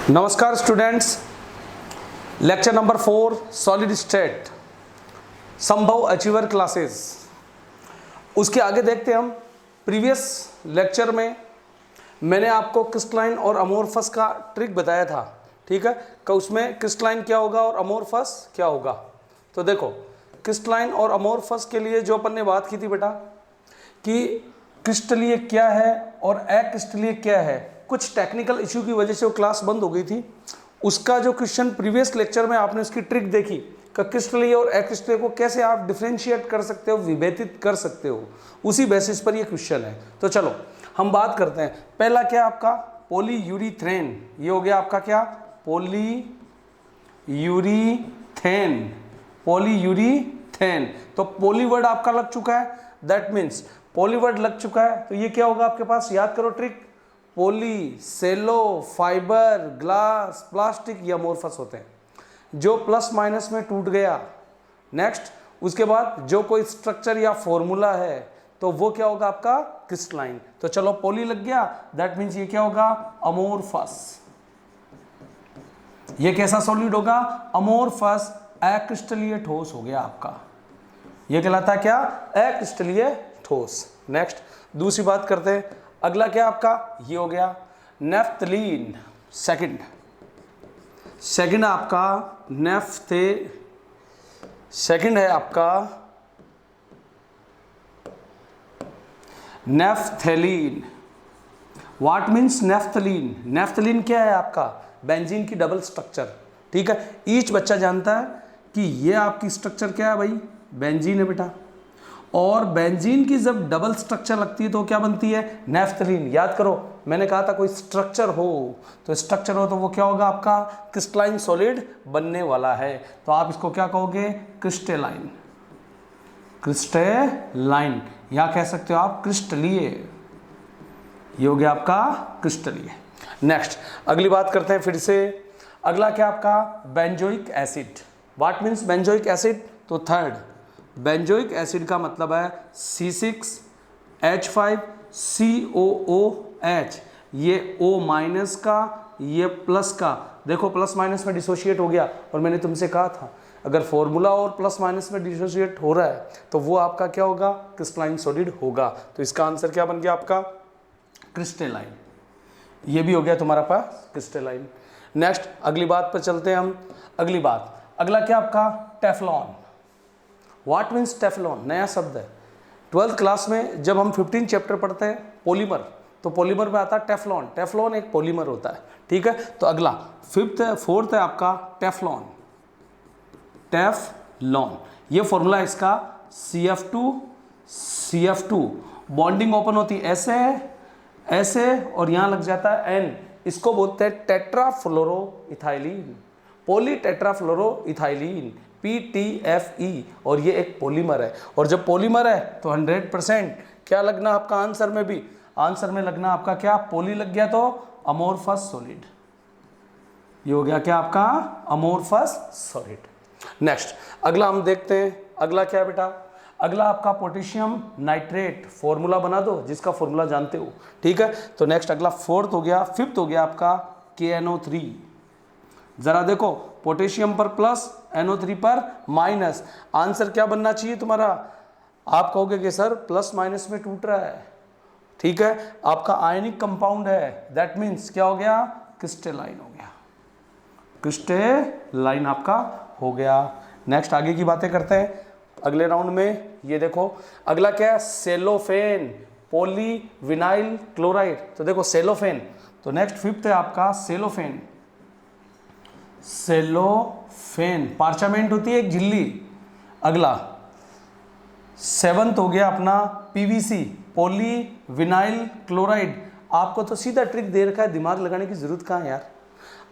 नमस्कार students, lecture number 4 solid state संभव achiever classes. उसके आगे देखते हैं हम। प्रीवियस लेक्चर में मैंने आपको क्रिस्टलाइन और अमोर्फस का ट्रिक बताया था, ठीक है। कि उसमें क्रिस्टलाइन क्या होगा और अमोर्फस क्या होगा। तो देखो, क्रिस्टलाइन और अमोर्फस के लिए जो अपन ने बात की थी बेटा कि क्रिस्टलीय क्या है और अक्रिस्टलीय क्या है, कुछ टेक्निकल इश्यू की वजह से वो क्लास बंद हो गई थी। उसका जो क्वेश्चन प्रीवियस लेक्चर में आपने उसकी ट्रिक देखी कि क्रिस्टलीय और अक्रिस्टलीय को कैसे आप डिफरेंशिएट कर सकते हो, विभेदित कर सकते हो, उसी बेसिस पर ये क्वेश्चन है। तो चलो हम बात करते हैं। पहला क्या आपका पॉलीयूरीथेन, ये हो गया आपका क्या पॉलीयूरीथेन, पॉलीयूरीथेन। तो पॉली वर्ड आपका लग चुका है, दैट मीन्स पॉली वर्ड लग चुका है। तो ये क्या होगा आपके पास, याद करो ट्रिक। पॉली, सेलो, फाइबर, ग्लास, प्लास्टिक, ये अमोर्फस होते हैं। जो प्लस माइनस में टूट गया, नेक्स्ट उसके बाद जो कोई स्ट्रक्चर या फॉर्मूला है तो वो क्या होगा आपका क्रिस्टलाइन। तो चलो पॉली लग गया, दैट मीन्स ये क्या होगा अमोर्फस। ये कैसा सॉलिड होगा, अमोर्फस अक्रिस्टलीय ठोस हो गया आपका। ये कहलाता है क्या, अक्रिस्टलीय ठोस। नेक्स्ट दूसरी बात करते हैं। अगला क्या आपका, ये हो गया नेफ्थलीन। सेकंड आपका सेकंड है आपका naphthalene. What means naphthalene? Naphthalene क्या है आपका, बेंजीन की डबल स्ट्रक्चर, ठीक है। ईच बच्चा जानता है कि ये आपकी स्ट्रक्चर क्या है भाई, बेंजीन है बेटा। और बेंजीन की जब डबल स्ट्रक्चर लगती है तो क्या बनती है, नेफ्थलीन। याद करो मैंने कहा था कोई स्ट्रक्चर हो तो वो क्या होगा आपका क्रिस्टलाइन सॉलिड बनने वाला है। तो आप इसको क्या कहोगे, क्रिस्टलाइन। क्रिस्टलाइन या कह सकते हो आप क्रिस्टलीय। ये हो गया आपका क्रिस्टलीय। नेक्स्ट अगली बात करते हैं फिर से। अगला क्या आपका benzoic acid. What means benzoic acid? तो थर्ड बेंजोइक एसिड का मतलब है C6H5COOH। ये O माइनस का, ये प्लस का। देखो प्लस माइनस में डिसोशिएट हो गया, और मैंने तुमसे कहा था अगर फॉर्मूला और प्लस माइनस में डिसोशिएट हो रहा है तो वो आपका क्या होगा, क्रिस्टलाइन सॉलिड होगा। तो इसका आंसर क्या बन गया आपका क्रिस्टलाइन। ये भी हो गया तुम्हारा पास क्रिस्टलाइन। नेक्स्ट अगली बात पर चलते हैं हम। अगली बात, अगला क्या आपका टेफ्लॉन। What means Teflon? नया शब्द है। 12th क्लास में जब हम 15 चैप्टर पढ़ते हैं पॉलीमर, तो पॉलीमर में आता है टेफ्लॉन। टेफ्लॉन एक पॉलीमर होता है, ठीक है। तो अगला फोर्थ है आपका टेफ्लॉन। टेफ्लॉन ये फॉर्मूला इसका CF2 बॉन्डिंग ओपन होती है ऐसे और यहां लग जाता है N। इसको बोलते हैं टेट्राफ्लोरोइथाइलिन, पॉली टेट्राफ्लोरोइथाइलिन, PTFE। और ये एक पॉलीमर है, और जब पॉलीमर है तो 100% क्या लगना आपका आंसर में भी, आंसर में लगना आपका क्या, पॉली लग गया तो अमोर्फस सॉलिड। ये हो गया क्या आपका अमोर्फस सॉलिड। नेक्स्ट अगला हम देखते हैं। अगला क्या है बेटा, अगला आपका पोटेशियम नाइट्रेट। फॉर्मूला बना दो जिसका फॉर्मूला जानते हो, ठीक है। तो नेक्स्ट अगला फिफ्थ हो गया आपका KNO3। जरा देखो पोटेशियम पर प्लस, NO3 पर माइनस। आंसर क्या बनना चाहिए तुम्हारा, आप कहोगे कि सर प्लस माइनस में टूट रहा है, ठीक है। आपका आयनिक कंपाउंड है, दैट मीन्स क्या हो गया, क्रिस्टलाइन हो गया। क्रिस्टलाइन आपका हो गया। नेक्स्ट आगे की बातें करते हैं अगले राउंड में। ये देखो अगला क्या है, सेलोफेन, पॉलीविनाइल क्लोराइड। तो देखो सेलोफेन, तो नेक्स्ट फिफ्थ है आपका सेलोफेन। पार्चामेंट होती है एक झिल्ली। अगला 7th हो गया अपना PVC, पॉलीविनाइल क्लोराइड। आपको तो सीधा ट्रिक दे रखा है, दिमाग लगाने की जरूरत कहाँ है यार।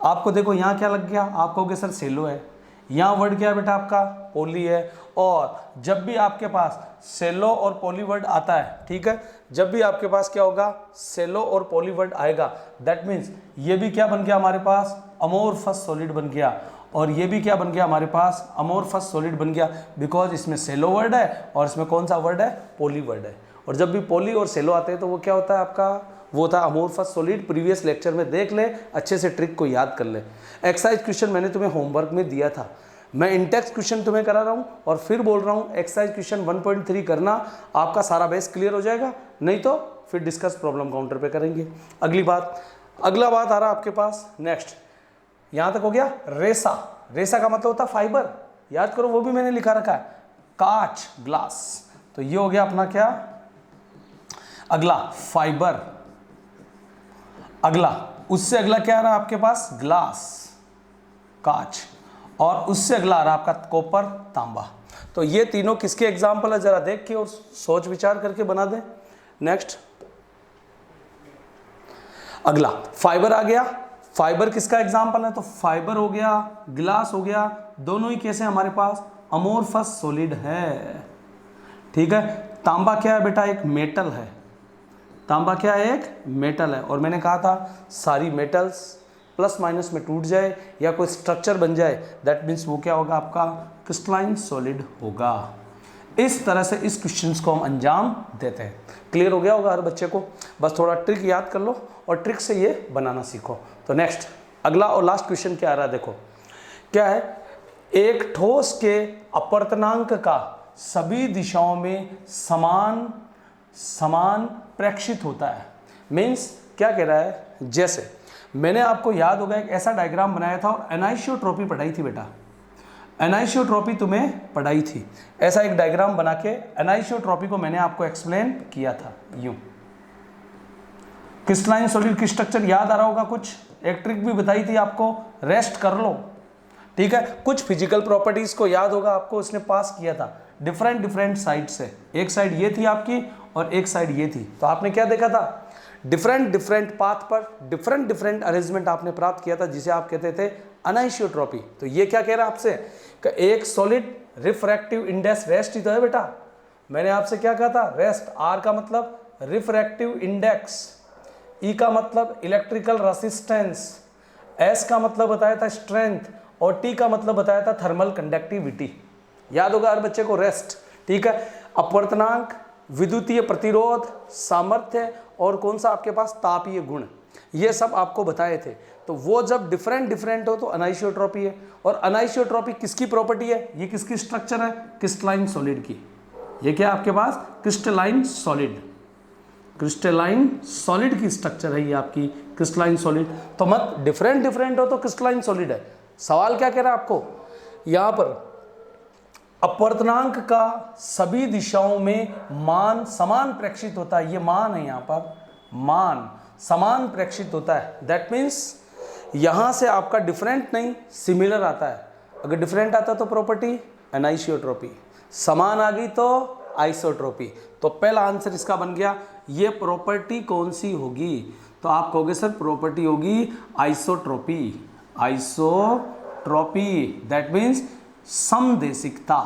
आपको देखो यहाँ क्या लग गया, आप कहोगे सर सेलो है। यहाँ वर्ड क्या है बेटा आपका, पॉली है। और जब भी आपके पास सेलो और पॉली वर्ड आता है, ठीक है, जब भी आपके पास क्या होगा सेलो और पॉली वर्ड आएगा, दैट मीन्स ये भी क्या बन गया हमारे पास, अमोर्फस सॉलिड बन गया। और ये भी क्या बन गया हमारे पास, अमोर्फस सॉलिड बन गया, बिकॉज इसमें सेलो वर्ड है और इसमें कौन सा वर्ड है, पॉली वर्ड है। और जब भी पॉली और सेलो आते हैं तो वो क्या होता है आपका, वो था अमोर्फस सॉलिड। प्रीवियस लेक्चर में देख ले, अच्छे से ट्रिक को याद कर ले। एक्सरसाइज क्वेश्चन मैंने तुम्हें होमवर्क में दिया था, मैं इंटेक्स क्वेश्चन तुम्हें करा रहा हूँ और फिर बोल रहा हूँ एक्सरसाइज क्वेश्चन 1.3 करना, आपका सारा बेस क्लियर हो जाएगा। नहीं तो फिर डिस्कस प्रॉब्लम काउंटर पे करेंगे। अगला बात आ रहा आपके पास नेक्स्ट, यहाँ तक हो गया। रेसा, रेसा का मतलब होता है फाइबर, याद करो वो भी मैंने लिखा रखा है, कांच ग्लास। तो ये हो गया अपना क्या, अगला फाइबर। अगला, उससे अगला क्या आ रहा है आपके पास, ग्लास कांच, और उससे अगला आ रहा है आपका कॉपर तांबा। तो ये तीनों किसके एग्जाम्पल है, जरा देख के और सोच विचार करके बना दे। नेक्स्ट अगला फाइबर आ गया। फाइबर किसका एग्जाम्पल है, तो फाइबर हो गया, ग्लास हो गया, दोनों ही कैसे हमारे पास अमोर्फस सॉलिड है। ठीक है। तांबा क्या है बेटा, एक मेटल है। तांबा क्या है, एक मेटल है। और मैंने कहा था सारी मेटल्स प्लस माइनस में टूट जाए या कोई स्ट्रक्चर बन जाए, दैट मीन्स वो क्या होगा, आपका क्रिस्टलाइन सॉलिड होगा। इस तरह से इस क्वेश्चंस को हम अंजाम देते हैं। क्लियर हो गया होगा हर बच्चे को, बस थोड़ा ट्रिक याद कर लो और ट्रिक से ये बनाना सीखो। तो नेक्स्ट अगला और लास्ट क्वेश्चन क्या आ रहा है, देखो क्या है, एक ठोस के अपवर्तनांक का सभी दिशाओं में समान प्रेक्षित होता है। मीन्स क्या कह रहा है, जैसे मैंने आपको याद होगा एक ऐसा डायग्राम बनाया था और एनाइसोट्रॉपी पढ़ाई थी बेटा, एनाइसोट्रॉपी तुम्हें पढ़ाई थी। ऐसा एक डायग्राम बना के एनाइसोट्रॉपी को मैंने आपको एक्सप्लेन किया था। यूं क्रिस्टलाइन सॉलिड की स्ट्रक्चर याद आ रहा होगा कुछ, एक ट्रिक भी बताई थी आपको, रेस्ट कर लो। ठीक है। कुछ फिजिकल प्रॉपर्टीज को याद होगा आपको, उसने पास किया था डिफरेंट साइड से। एक साइड ये थी आपकी और एक साइड ये थी। तो आपने क्या देखा था, डिफरेंट पाथ पर डिफरेंट अरेंजमेंट आपने प्राप्त किया था, जिसे आप कहते थे अनाइसोट्रॉपी। तो ये क्या कह रहा है आपसे कि एक सॉलिड रिफ्रैक्टिव इंडेक्स, रेस्ट ही तो है बेटा। मैंने आपसे क्या कहा था, रेस्ट। आर का मतलब रिफ्रैक्टिव इंडेक्स, ई का मतलब इलेक्ट्रिकल रेसिस्टेंस, एस का मतलब बताया था स्ट्रेंथ, और टी का मतलब बताया था थर्मल कंडक्टिविटी। याद होगा हर बच्चे को, रेस्ट। ठीक है। अपवर्तनांक, विद्युतीय प्रतिरोध, सामर्थ्य, और कौन सा आपके पास तापीय गुण, ये सब आपको बताए थे। तो वो जब डिफरेंट हो तो अनाइसोट्रॉपी है। और अनाइसोट्रॉपी किसकी प्रॉपर्टी है, ये किसकी स्ट्रक्चर है, क्रिस्टलाइन सॉलिड की। ये क्या आपके पास, क्रिस्टलाइन सॉलिड की स्ट्रक्चर है ये आपकी, क्रिस्टलाइन सॉलिड। तो मत डिफरेंट हो तो क्रिस्टलाइन सॉलिड है। सवाल क्या कह रहा है आपको, यहां पर अपवर्तनांक का सभी दिशाओं में मान समान प्रेक्षित होता है। ये मान है, यहाँ पर मान समान प्रेक्षित होता है। दैट मीन्स यहाँ से आपका डिफरेंट नहीं सिमिलर आता है। अगर डिफरेंट आता तो प्रॉपर्टी एनाइसोट्रॉपी, समान आ गई तो आइसोट्रॉपी। तो पहला आंसर इसका बन गया। ये प्रॉपर्टी कौन सी होगी, तो आप कहोगे सर प्रॉपर्टी होगी आइसोट्रॉपी। दैट मीन्स समदेशिकता,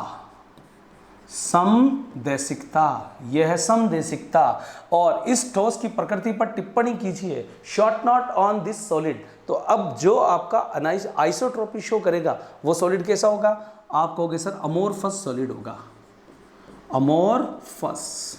यह है समदेशिकता। और इस ठोस की प्रकृति पर टिप्पणी कीजिए, short note on this solid. तो अब जो आपका आइसोट्रॉपी शो करेगा वो सॉलिड कैसा होगा, आप कहोगे सर अमोर्फस सॉलिड होगा। अमोर्फस,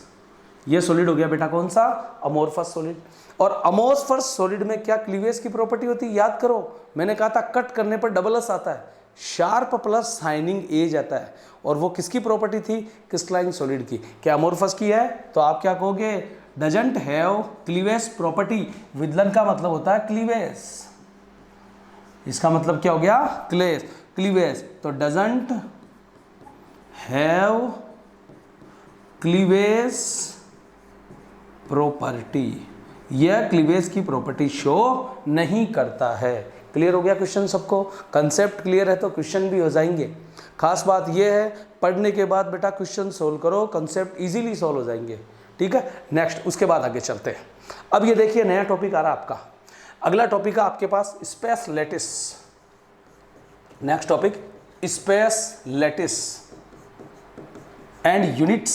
ये सॉलिड हो गया बेटा, कौन सा, अमोर्फस सॉलिड। और अमोर्फस सॉलिड में क्या क्लीवेज की प्रॉपर्टी होती है, याद करो, मैंने कहा था कट करने पर डबल एस आता है, शार्प प्लस शाइनिंग एज आता है। और वो किसकी प्रॉपर्टी थी, क्रिस्टलाइन सॉलिड की। क्या अमोर्फस की है, तो आप क्या कहोगे, डजंट हैव क्लीवेज प्रॉपर्टी। विदलन का मतलब होता है क्लीवेज, इसका मतलब क्या हो गया, क्लीवेज। तो डजंट हैव क्लीवेज प्रॉपर्टी, यह क्लीवेज की प्रॉपर्टी शो नहीं करता है। क्लियर हो गया क्वेश्चन सबको, कंसेप्ट क्लियर है तो क्वेश्चन भी हो जाएंगे। खास बात यह है पढ़ने के बाद बेटा क्वेश्चन सोल्व करो, कंसेप्ट इजीली सोल्व हो जाएंगे। ठीक है। नेक्स्ट उसके बाद आगे चलते हैं। अब ये देखिए नया टॉपिक आ रहा है आपका, अगला टॉपिक है आपके पास space lattice. Next topic space lattice and unit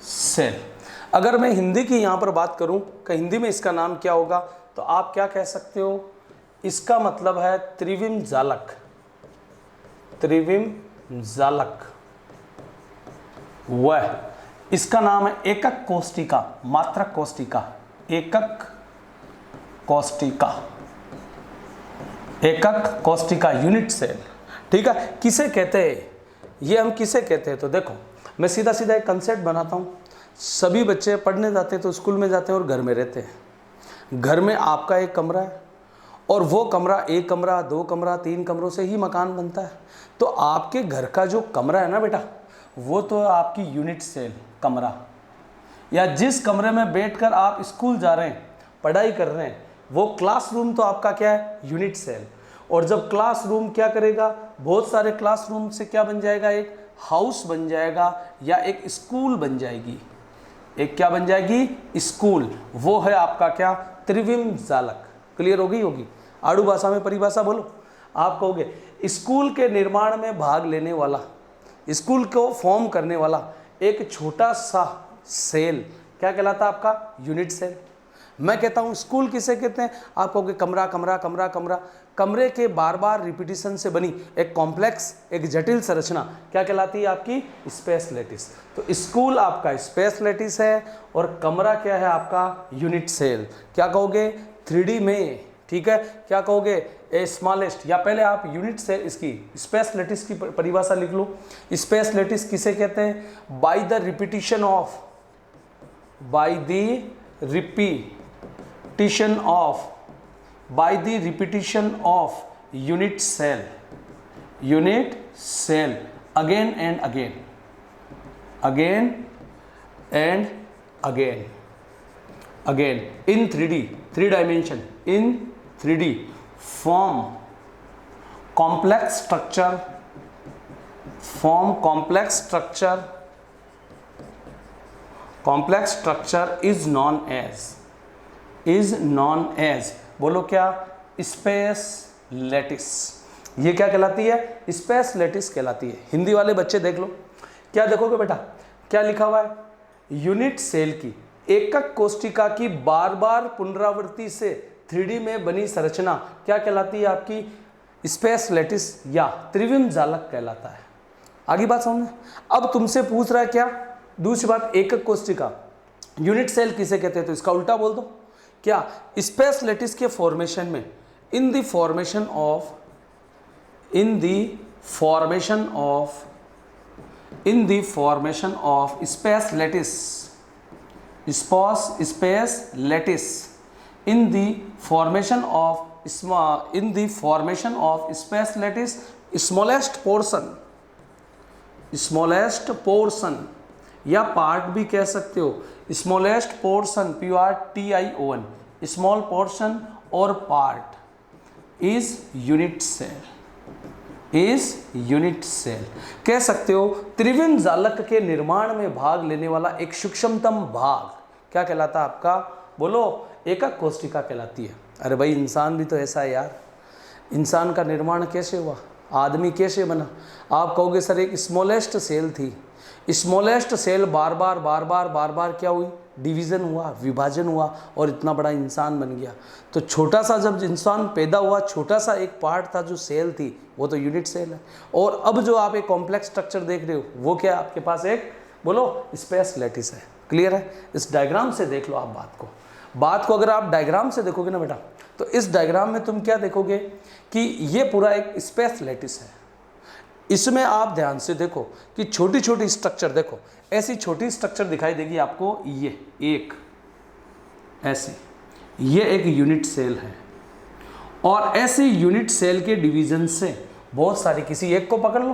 cell. अगर मैं हिंदी की यहाँ पर बात करूँ कि हिंदी में इसका नाम क्या होगा, तो आप क्या कह सकते हो, इसका मतलब है त्रिविम जालक। वह इसका नाम है एकक कोष्टिका, मात्रक कोष्टिका, एकक कोष्टिका, एकक कोष्टिका, यूनिट सेल। ठीक है, किसे कहते हैं ये, हम किसे कहते हैं? तो देखो मैं सीधा सीधा एक कंसेप्ट बनाता हूँ। सभी बच्चे पढ़ने जाते हैं तो स्कूल में जाते हैं और घर में रहते हैं। घर में आपका एक कमरा है और वो कमरा, एक कमरा, दो कमरा, तीन कमरों से ही मकान बनता है। तो आपके घर का जो कमरा है ना बेटा, वो तो आपकी यूनिट सेल कमरा, या जिस कमरे में बैठकर आप स्कूल जा रहे हैं, पढ़ाई कर रहे हैं, वो क्लासरूम तो आपका क्या है? Unit cell. और जब क्लासरूम क्या करेगा, बहुत सारे क्लासरूम से क्या बन जाएगा? एक हाउस बन जाएगा या एक स्कूल बन जाएगी। एक क्या बन जाएगी? स्कूल। वो है आपका क्या? त्रिविम जालक। क्लियर होगी? आड़ू भाषा में परिभाषा बोलो। आप कहोगे स्कूल के निर्माण में भाग लेने वाला, स्कूल को फॉर्म करने वाला एक छोटा सा सेल क्या कहलाता है? आपका यूनिट सेल। मैं कहता हूँ स्कूल किसे कहते हैं? आप कहोगे कमरा कमरा कमरा कमरा। कमरे के बार बार रिपीटिशन से बनी एक कॉम्प्लेक्स, एक जटिल संरचना क्या कहलाती है? आपकी स्पेस लैटिस। तो स्कूल आपका स्पेस लैटिस है और कमरा क्या है? आपका यूनिट सेल। क्या कहोगे? 3D में, ठीक है, क्या कहोगे? ए स्मॉलेस्ट, या पहले आप यूनिट से इसकी स्पेस लैटिस की परिभाषा लिख लो। स्पेस लैटिस किसे कहते हैं? By the repetition of, by the repetition of, by the repetition of unit cell again and again in 3D, 3 dimension, in 3D form complex structure is known as बोलो क्या? Space lattice. ये क्या कहलाती है? Space lattice कहलाती है। हिंदी वाले बच्चे देख लो, क्या देखोगे बेटा? क्या लिखा हुआ है? यूनिट सेल की एकक कोष्टिका की बार बार पुनरावृत्ति से 3D में बनी संरचना क्या कहलाती है? आपकी स्पेस लैटिस या त्रिविम जालक कहलाता है। आगे बात समझ। अब तुमसे पूछ रहा है क्या? दूसरी बात, एकक कोष्टिका यूनिट सेल किसे कहते हैं? तो इसका उल्टा बोल दो। क्या? स्पेस लैटिस के फॉर्मेशन में, in the formation of space lattice, in the formation of space lattice, smallest portion या पार्ट भी कह सकते हो, smallest portion, PRTION, small portion और पार्ट इज यूनिट सेल कह सकते हो। त्रिविम जालक के निर्माण में भाग लेने वाला एक सूक्ष्मतम भाग क्या कहलाता है? आपका बोलो, एकक कोष्टिका कहलाती है। अरे भाई, इंसान भी तो ऐसा है यार। इंसान का निर्माण कैसे हुआ? आदमी कैसे बना? आप कहोगे सर एक स्मॉलेस्ट सेल थी। स्मॉलेस्ट सेल बार बार क्या हुई? डिवीज़न हुआ, विभाजन हुआ और इतना बड़ा इंसान बन गया। तो छोटा सा जब इंसान पैदा हुआ, छोटा सा एक पार्ट था जो सेल थी, वो तो यूनिट सेल है। और अब जो आप एक कॉम्प्लेक्स स्ट्रक्चर देख रहे हो, वो क्या आपके पास? एक बोलो, स्पेस लैटिस है। क्लियर है? इस डायग्राम से देख लो आप बात को अगर आप डायग्राम से देखोगे ना बेटा, तो इस डायग्राम में तुम क्या देखोगे कि ये पूरा एक स्पेस लैटिस है। इसमें आप ध्यान से देखो कि छोटी छोटी स्ट्रक्चर देखो, ऐसी छोटी स्ट्रक्चर दिखाई देगी आपको। ये एक ऐसी, ये एक यूनिट सेल है और ऐसे यूनिट सेल के डिवीजन से बहुत सारी, किसी एक को पकड़ लो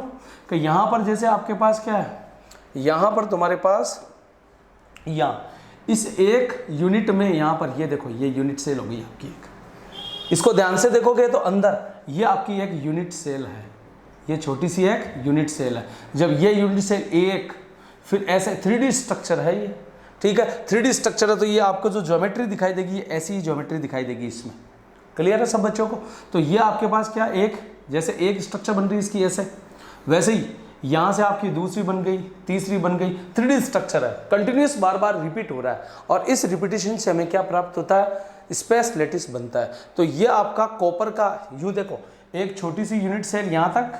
कि यहाँ पर जैसे आपके पास क्या है, यहाँ पर तुम्हारे पास यहाँ इस एक यूनिट में यहाँ पर ये देखो, ये यूनिट सेल होगी आपकी एक। इसको ध्यान से देखोगे तो अंदर ये आपकी एक यूनिट सेल है, ये छोटी सी एक यूनिट सेल है। जब ये यूनिट सेल एक, फिर ऐसे 3D स्ट्रक्चर है ये, ठीक है, 3D स्ट्रक्चर है तो ये आपको जो ज्योमेट्री दिखाई देगी ऐसी ही ज्योमेट्री दिखाई देगी इसमें। क्लियर है सब बच्चों को? तो ये आपके पास क्या, एक जैसे एक स्ट्रक्चर बन रही है इसकी ऐसे, वैसे ही यहाँ से आपकी दूसरी बन गई, तीसरी बन गई। 3D स्ट्रक्चर है, कंटिन्यूस बार बार रिपीट हो रहा है और इस रिपीटिशन से हमें क्या प्राप्त होता है? स्पेस लैटिस बनता है। तो ये आपका कॉपर का, यूँ देखो, एक छोटी सी यूनिट सेल यहाँ तक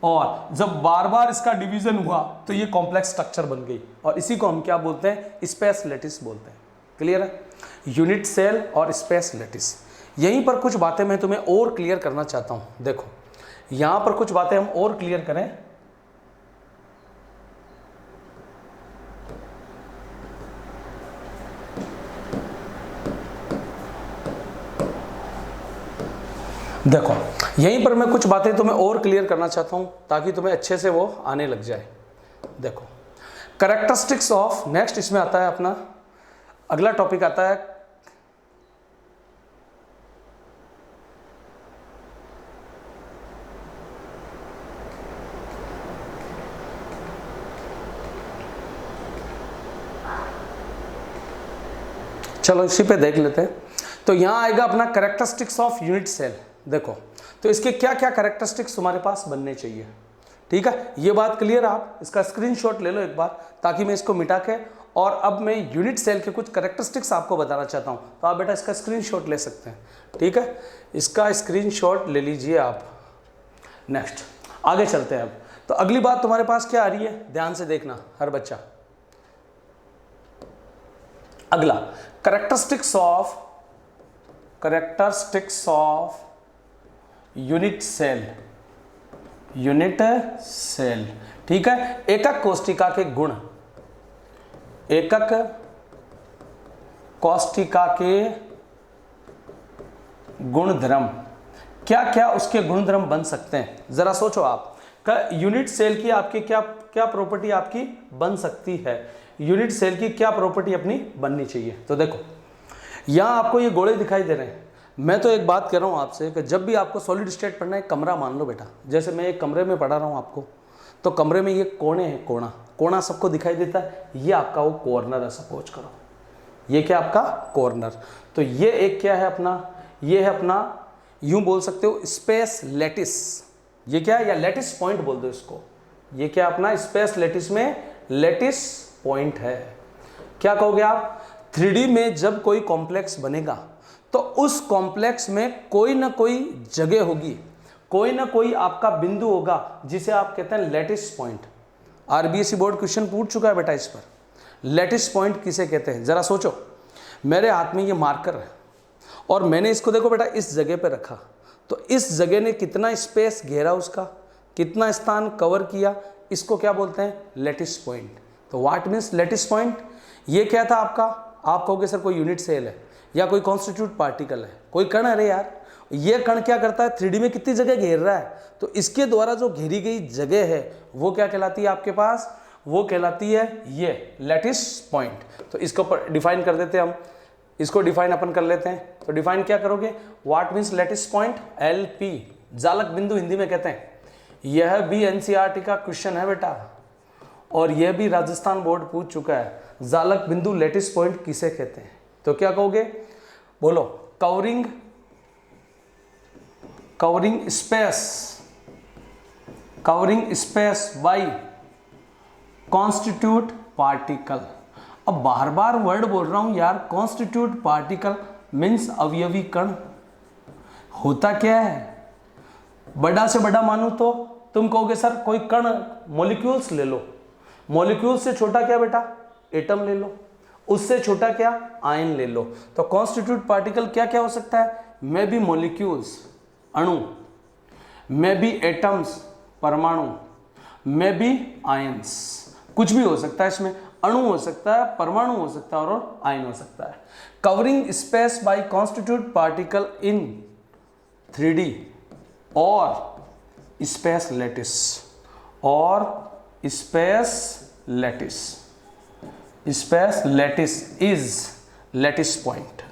और जब बार बार इसका डिवीजन हुआ तो ये कॉम्प्लेक्स स्ट्रक्चर बन गई, और इसी को हम क्या बोलते हैं, स्पेस लैटिस बोलते हैं। क्लियर है? यूनिट सेल और स्पेस लैटिस। यहीं पर कुछ बातें मैं तुम्हें और क्लियर करना चाहता हूं। देखो यहां पर कुछ बातें हम और क्लियर करें। देखो यहीं पर मैं कुछ बातें तुम्हें और क्लियर करना चाहता हूं ताकि तुम्हें अच्छे से वो आने लग जाए। देखो कैरेक्टरिस्टिक्स ऑफ, नेक्स्ट इसमें आता है अपना अगला टॉपिक आता है चलो इसी पे देख लेते हैं। तो यहां आएगा अपना कैरेक्टरिस्टिक्स ऑफ यूनिट सेल। देखो तो इसके क्या क्या कैरेक्टरिस्टिक्स तुम्हारे पास बनने चाहिए। ठीक है, ये बात क्लियर। आप इसका स्क्रीनशॉट ले लो एक बार ताकि मैं इसको मिटा के, और अब मैं यूनिट सेल के कुछ कैरेक्टरिस्टिक्स आपको बताना चाहता हूं। तो आप बेटा इसका स्क्रीनशॉट ले सकते हैं। ठीक है, इसका स्क्रीनशॉट ले लीजिए आप। नेक्स्ट आगे चलते हैं। अब तो अगली बात तुम्हारे पास क्या आ रही है, ध्यान से देखना हर बच्चा। अगला characteristics of unit cell. Unit cell, ठीक है। एकक कोशिका के गुण, एकक कोशिका के गुणधर्म, क्या क्या उसके गुणधर्म बन सकते हैं। जरा सोचो आप, यूनिट सेल की आपकी क्या क्या प्रॉपर्टी आपकी बन सकती है, यूनिट सेल की क्या प्रॉपर्टी अपनी बननी चाहिए। तो देखो यहां आपको ये गोले दिखाई दे रहे हैं। मैं तो एक बात कह रहा हूं आपसे कि जब भी आपको सॉलिड स्टेट पढ़ना है, कमरा मान लो बेटा, जैसे मैं एक कमरे में पढ़ा रहा हूं आपको, तो कमरे में ये कोने हैं, कोना कोना सबको दिखाई देता है। ये आपका वो कॉर्नर है, सपोज करो ये क्या आपका कॉर्नर। तो ये एक क्या है अपना, ये है अपना, यूं बोल सकते हो स्पेस लैटिस। ये क्या है, या लैटिस पॉइंट बोल दो इसको। ये क्या अपना स्पेस लैटिस में लैटिस पॉइंट है। क्या कहोगे आप, 3D में जब कोई कॉम्प्लेक्स बनेगा तो उस कॉम्प्लेक्स में कोई ना कोई जगह होगी, कोई ना कोई आपका बिंदु होगा जिसे आप कहते हैं lattice point. RBSC board question पूछ चुका है बेटा इस पर, लैटिस पॉइंट किसे कहते हैं। जरा सोचो, मेरे हाथ में ये मार्कर है और मैंने इसको देखो बेटा इस जगह पे रखा, तो इस जगह ने कितना स्पेस घेरा, उसका कितना स्थान कवर किया, इसको क्या बोलते हैं, लैटिस पॉइंट। तो व्हाट मीन्स लैटिस पॉइंट। ये क्या था आपका, आप कहोगे सर कोई यूनिट सेल है या कोई कॉन्स्टिट्यूट पार्टिकल है, कोई कण। अरे यार ये कण क्या करता है, 3D में कितनी जगह घेर रहा है, तो इसके द्वारा जो घेरी गई जगह है वो क्या कहलाती है आपके पास, वो कहलाती है ये लैटिस पॉइंट। तो इसको डिफाइन कर देते हैं हम, इसको डिफाइन अपन कर लेते हैं। तो डिफाइन क्या करोगे, what means lattice point, LP जालक बिंदु हिंदी में कहते हैं। यह भी NCERT का क्वेश्चन है बेटा, और यह भी राजस्थान बोर्ड पूछ चुका है, जालक बिंदु लैटिस पॉइंट किसे कहते हैं। तो क्या कहोगे, बोलो, covering space by constitute particle. अब बार बार वर्ड बोल रहा हूं यार, कॉन्स्टिट्यूट पार्टिकल मीन्स अवयवी कण। होता क्या है, बड़ा से बड़ा मानू तो तुम कहोगे सर कोई कण, मॉलिक्यूल्स ले लो। मॉलिक्यूल से छोटा क्या बेटा, एटम ले लो। उससे छोटा क्या, आयन ले लो। तो कॉन्स्टिट्यूट पार्टिकल क्या क्या हो सकता है, मे बी मॉलिक्यूल्स अणु, मे बी एटम्स परमाणु, मे बी आयंस, कुछ भी हो सकता है इसमें। अणु हो सकता है, परमाणु हो सकता है और आयन हो सकता है। Covering space by constitute particle in 3D और स्पेस लैटिस, और space lattice is lattice point.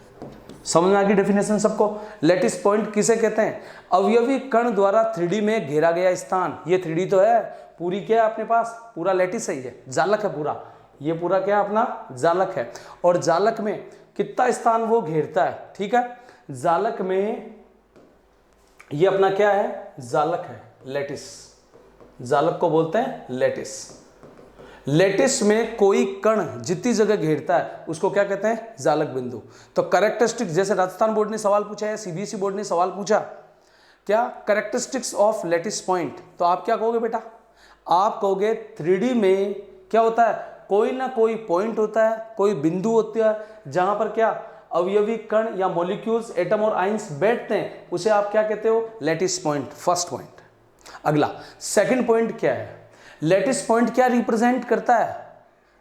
समझ में आ गई डेफिनेशन सबको। लैटिस पॉइंट किसे कहते हैं, अवयवी कण द्वारा 3D में घेरा गया स्थान। ये 3D तो है, पूरी क्या है अपने पास, पूरा लैटिस ही है, जालक है पूरा। ये पूरा क्या अपना जालक है, और जालक में कितना स्थान वो घेरता है। ठीक है, जालक में ये अपना क्या है, जालक है, लैटिस। जालक को बोलते हैं लैटिस। लैटिस में कोई कण जितनी जगह घेरता है उसको क्या कहते हैं, जालक बिंदु। तो कैरेक्टरिस्टिक, जैसे राजस्थान बोर्ड ने सवाल पूछा है, CBSE बोर्ड ने सवाल पूछा क्या करेक्टरिस्टिक्स ऑफ लैटिस पॉइंट, तो आप क्या कहोगे बेटा, आप कहोगे 3D में क्या होता है, कोई ना कोई पॉइंट होता है, कोई बिंदु होता है जहां पर क्या अवयवी कण या मॉलिक्यूल्स, एटम और आइंस बैठते हैं, उसे आप क्या कहते हो, लैटिस पॉइंट, फर्स्ट पॉइंट। अगला सेकंड पॉइंट क्या है, लैटिस पॉइंट क्या रिप्रेजेंट करता है,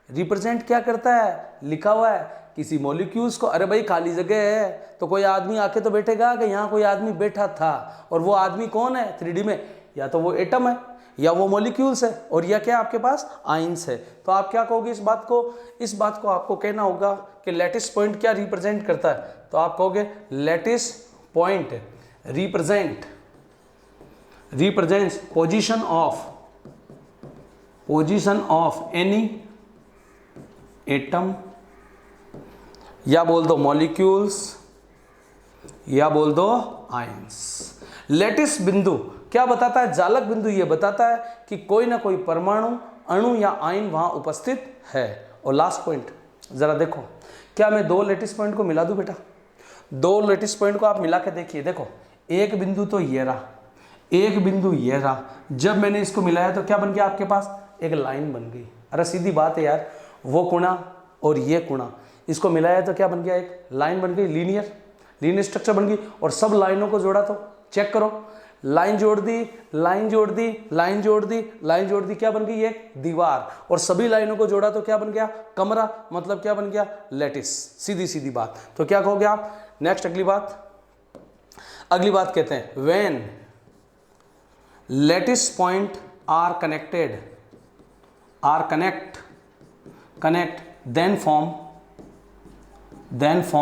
रिप्रेजेंट क्या करता है, लिखा हुआ है किसी मॉलिक्यूल्स को, अरे भाई खाली जगह है तो कोई आदमी आके तो बैठेगा कि यहाँ कोई आदमी बैठा था, और वो आदमी कौन है 3D में, या तो वो एटम है या वो मॉलिक्यूल्स है, और या क्या आपके पास आइंस है। तो आप क्या कहोगे इस बात को आपको कहना होगा कि लैटिस पॉइंट क्या रिप्रेजेंट करता है, तो आप कहोगे lattice point represents position of any atom, या बोल दो मॉलिक्यूल्स, या बोल दो आयंस। लैटिस बिंदु क्या बताता है, जालक बिंदु ये बताता है कि कोई ना कोई परमाणु, अणु या आयन वहां उपस्थित है। और लास्ट पॉइंट जरा देखो, क्या मैं दो लैटिस पॉइंट को मिला दूं बेटा, दो लैटिस पॉइंट को आप मिला के देखिए, देखो एक बिंदु तो ये रहा, एक बिंदु ये रहा, जब मैंने इसको मिलाया तो क्या बन गया आपके पास, एक लाइन बन गई। अरे सीधी बात है यार, वो कोना और ये कोना, इसको मिलाया तो क्या बन गया, एक लाइन बन गई, लीनियर स्ट्रक्चर बन गई। और सब लाइनों को जोड़ा तो चेक करो, लाइन जोड़ दी, लाइन जोड़ दी, लाइन जोड़ दी, लाइन जोड़ दी, क्या बन गई एक दीवार, और सभी लाइनों को जोड़ा तो क्या बन गया, कमरा, मतलब क्या बन गया, लैटिस। सीधी सीधी बात। तो क्या कहोगे आप, नेक्स्ट अगली बात कहते हैं when lattice point are connect then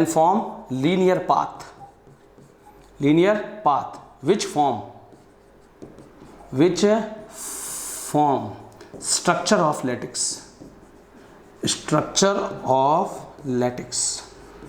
form linear path which form structure of lattice।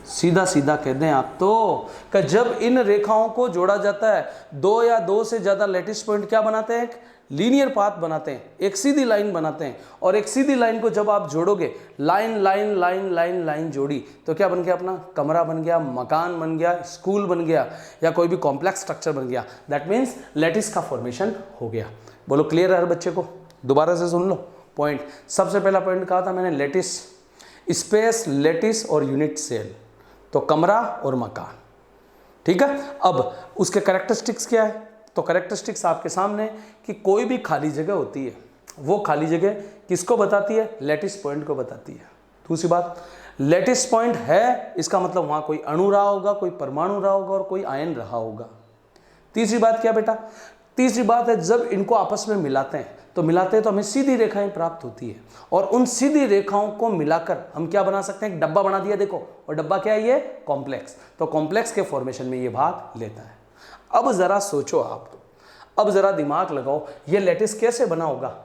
सीधा सीधा कह दें आप तो कि जब इन रेखाओं को जोड़ा जाता है, दो या दो से ज्यादा लैटिस पॉइंट क्या बनाते हैं, एक लीनियर पाथ बनाते हैं, एक सीधी लाइन बनाते हैं। और एक सीधी लाइन को जब आप जोड़ोगे, लाइन जोड़ी तो क्या बन गया, अपना कमरा बन गया, मकान बन गया, स्कूल बन गया, या कोई भी कॉम्प्लेक्स स्ट्रक्चर बन गया। दैट मीन्स लैटिस का फॉर्मेशन हो गया। बोलो क्लियर है हर बच्चे को, दोबारा से सुन लो पॉइंट। सबसे पहला पॉइंट कहा था मैंने, लैटिस स्पेस, लैटिस और यूनिट सेल, तो कमरा और मकान, ठीक है। अब उसके कैरेक्टरिस्टिक्स क्या है, तो कैरेक्टरिस्टिक्स आपके सामने कि कोई भी खाली जगह होती है, वो खाली जगह किसको बताती है, लैटिस पॉइंट को बताती है। दूसरी बात, लैटिस पॉइंट है इसका मतलब वहां कोई अणु रहा होगा, कोई परमाणु रहा होगा और कोई आयन रहा होगा। तीसरी बात क्या बेटा, तीसरी बात है जब इनको आपस में मिलाते हैं तो हमें सीधी रेखाएं प्राप्त होती है, और उन सीधी रेखाओं को मिलाकर हम क्या बना सकते हैं, एक डब्बा बना दिया देखो, और डब्बा क्या है, ये कॉम्प्लेक्स। तो कॉम्प्लेक्स के फॉर्मेशन में ये भाग लेता है। अब जरा सोचो आप, अब जरा दिमाग लगाओ, ये लैटिस कैसे बना होगा,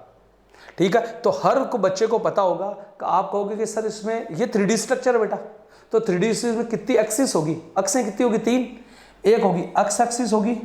ठीक है। तो हर को बच्चे को पता होगा कि आप कहोगे कि सर इसमें ये 3D स्ट्रक्चर है बेटा, तो 3D में कितनी एक्सिस होगी, अक्षें कितनी होगी, 3। एक होगी एक्स एक्सिस होगी,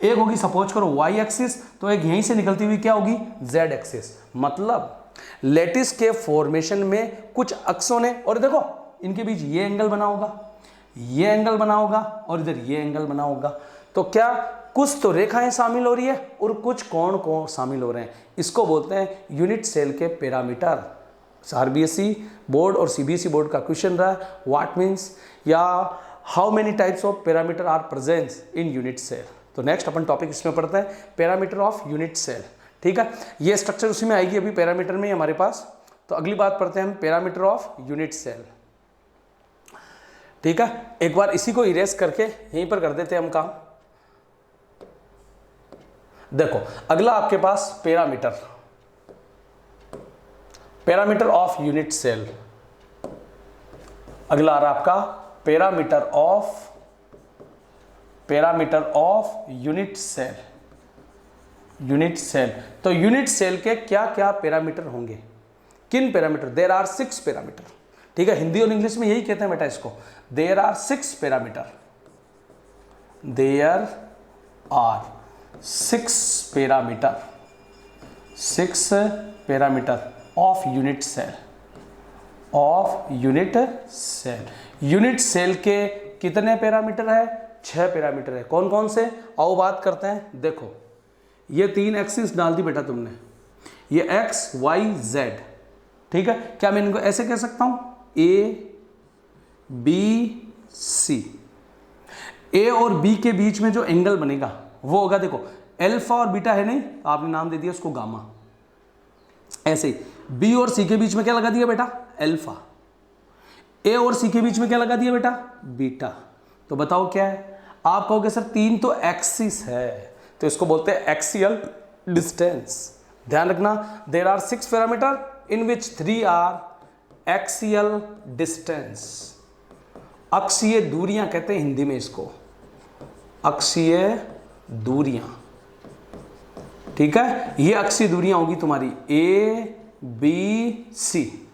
एक होगी सपोज करो वाई एक्सिस, तो एक यहीं से निकलती हुई क्या होगी, जेड एक्सिस। मतलब लैटिस के फॉर्मेशन में कुछ अक्षों ने, और देखो इनके बीच ये एंगल बना होगा, ये एंगल बना होगा, और इधर ये एंगल बना होगा। तो क्या कुछ तो रेखाएं शामिल हो रही है और कुछ कोण शामिल हो रहे हैं। इसको बोलते हैं यूनिट सेल के पैरामीटर। आरबीएसई बोर्ड और सीबीएसई बोर्ड का क्वेश्चन रहा है, व्हाट मीन्स या how many types of parameter are presents in unit cell. तो नेक्स्ट अपन टॉपिक इसमें पढ़ते हैं, पैरामीटर ऑफ यूनिट सेल, ठीक है। ये स्ट्रक्चर उसी में आएगी, अभी पैरामीटर में ही हमारे पास। तो अगली बात पढ़ते हैं हम पैरामीटर ऑफ यूनिट सेल, ठीक है। एक बार इसी को इरेज करके यहीं पर कर देते हैं हम काम। देखो अगला आपके पास पैरामीटर ऑफ यूनिट सेल, अगला आ रहा आपका पैरामीटर ऑफ यूनिट सेल। तो यूनिट सेल के क्या क्या पैरामीटर होंगे, किन पैरामीटर, देयर आर 6 पैरामीटर, ठीक है। हिंदी और इंग्लिश में यही कहते हैं बेटा इसको, there are 6 parameter, there are 6 parameter of unit cell. Unit cell के कितने पैरामीटर है? 6 पैरामीटर है। कौन कौन से? आओ बात करते हैं। देखो ये 3 एक्सिस डाल दी बेटा तुमने, ये एक्स वाई जेड, ठीक है। क्या मैं इनको ऐसे कह सकता हूं? A B C. ए और बी के बीच में जो एंगल बनेगा वो होगा, देखो अल्फा और बीटा है नहीं, आपने नाम दे दिया उसको गामा। ऐसे ही बी और सी के बीच में क्या लगा दिया बेटा? अल्फा। ए और सी के बीच में क्या लगा दिया बेटा? बीटा। तो बताओ क्या है? आप कहोगे सर 3 तो एक्सिस है, तो इसको बोलते हैं एक्सियल डिस्टेंस। ध्यान रखना, there are 6 parameter in which 3 are axial distance. अक्षीय दूरियां कहते हैं हिंदी में इसको, अक्षीय दूरियां, ठीक है। ये अक्षीय दूरियां होगी तुम्हारी ए बी सी,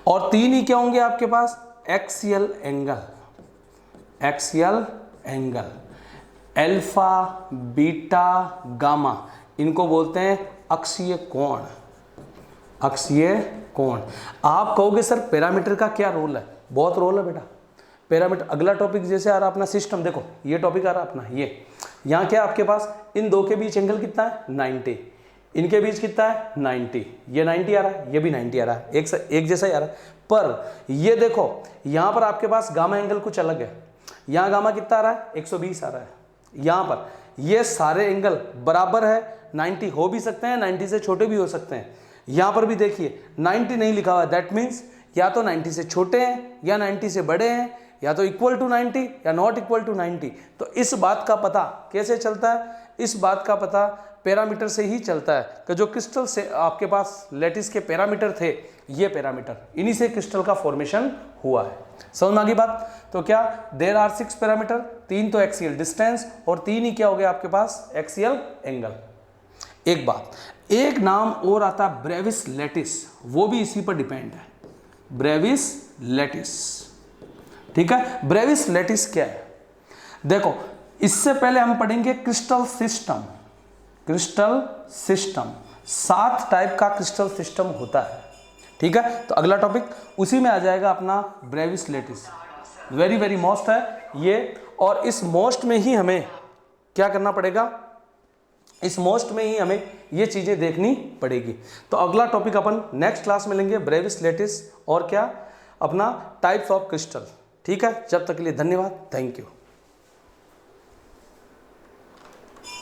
और 3 ही क्या होंगे आपके पास? Axial angle. Axial angle alpha beta gamma, इनको बोलते हैं अक्षीय कोण। अक्षीय कोण। आप कहोगे सर पैरामीटर का क्या रोल है? बहुत रोल है बेटा पैरामीटर। अगला टॉपिक जैसे आ रहा अपना सिस्टम, देखो ये टॉपिक आ रहा अपना, ये यहाँ क्या आपके पास इन दो के बीच एंगल कितना है? 90। इनके बीच कितना है? 90। ये 90 आ रहा है, ये भी 90 आ रहा है, एक जैसा ही आ रहा है। पर ये देखो यहाँ पर आपके पास गामा एंगल कुछ अलग है। यहाँ गामा कितना आ रहा है? 120 आ रहा है। यहाँ पर ये सारे एंगल बराबर है, 90 हो भी सकते हैं, 90 से छोटे भी हो सकते हैं। यहाँ पर भी देखिए 90 नहीं लिखा हुआ है, दैट मीन्स या तो 90 से छोटे हैं या 90 से बड़े हैं, या तो इक्वल टू 90 या नॉट इक्वल टू 90। तो इस बात का पता कैसे चलता है? इस बात का पता पैरामीटर से ही चलता है कि जो क्रिस्टल से आपके पास लैटिस के पैरामीटर थे, ये पैरामीटर, इन्हीं से क्रिस्टल का फॉर्मेशन हुआ है। समझ में आ गई बात? तो क्या देयर आर 6 पैरामीटर, 3 तो एक्सियल डिस्टेंस और 3 ही क्या हो गया आपके पास? Axial angle. एक बात, एक नाम और आता है ब्रेविस लैटिस, वो भी इसी पर डिपेंड है। ब्रेविस लैटिस, ठीक है। ब्रेविस लैटिस क्या है? देखो इससे पहले हम पढ़ेंगे crystal system. Crystal system 7 type का क्रिस्टल सिस्टम होता है, ठीक है। तो अगला टॉपिक उसी में आ जाएगा अपना Brevis lattice. Very very most है ये, और इस मोस्ट में ही हमें क्या करना पड़ेगा? इस मोस्ट में ही हमें ये चीजें देखनी पड़ेगी। तो अगला टॉपिक अपन नेक्स्ट क्लास में लेंगे, ब्रेविस लैटिस और क्या अपना टाइप्स ऑफ क्रिस्टल, ठीक है। जब तक के लिए धन्यवाद, थैंक यू।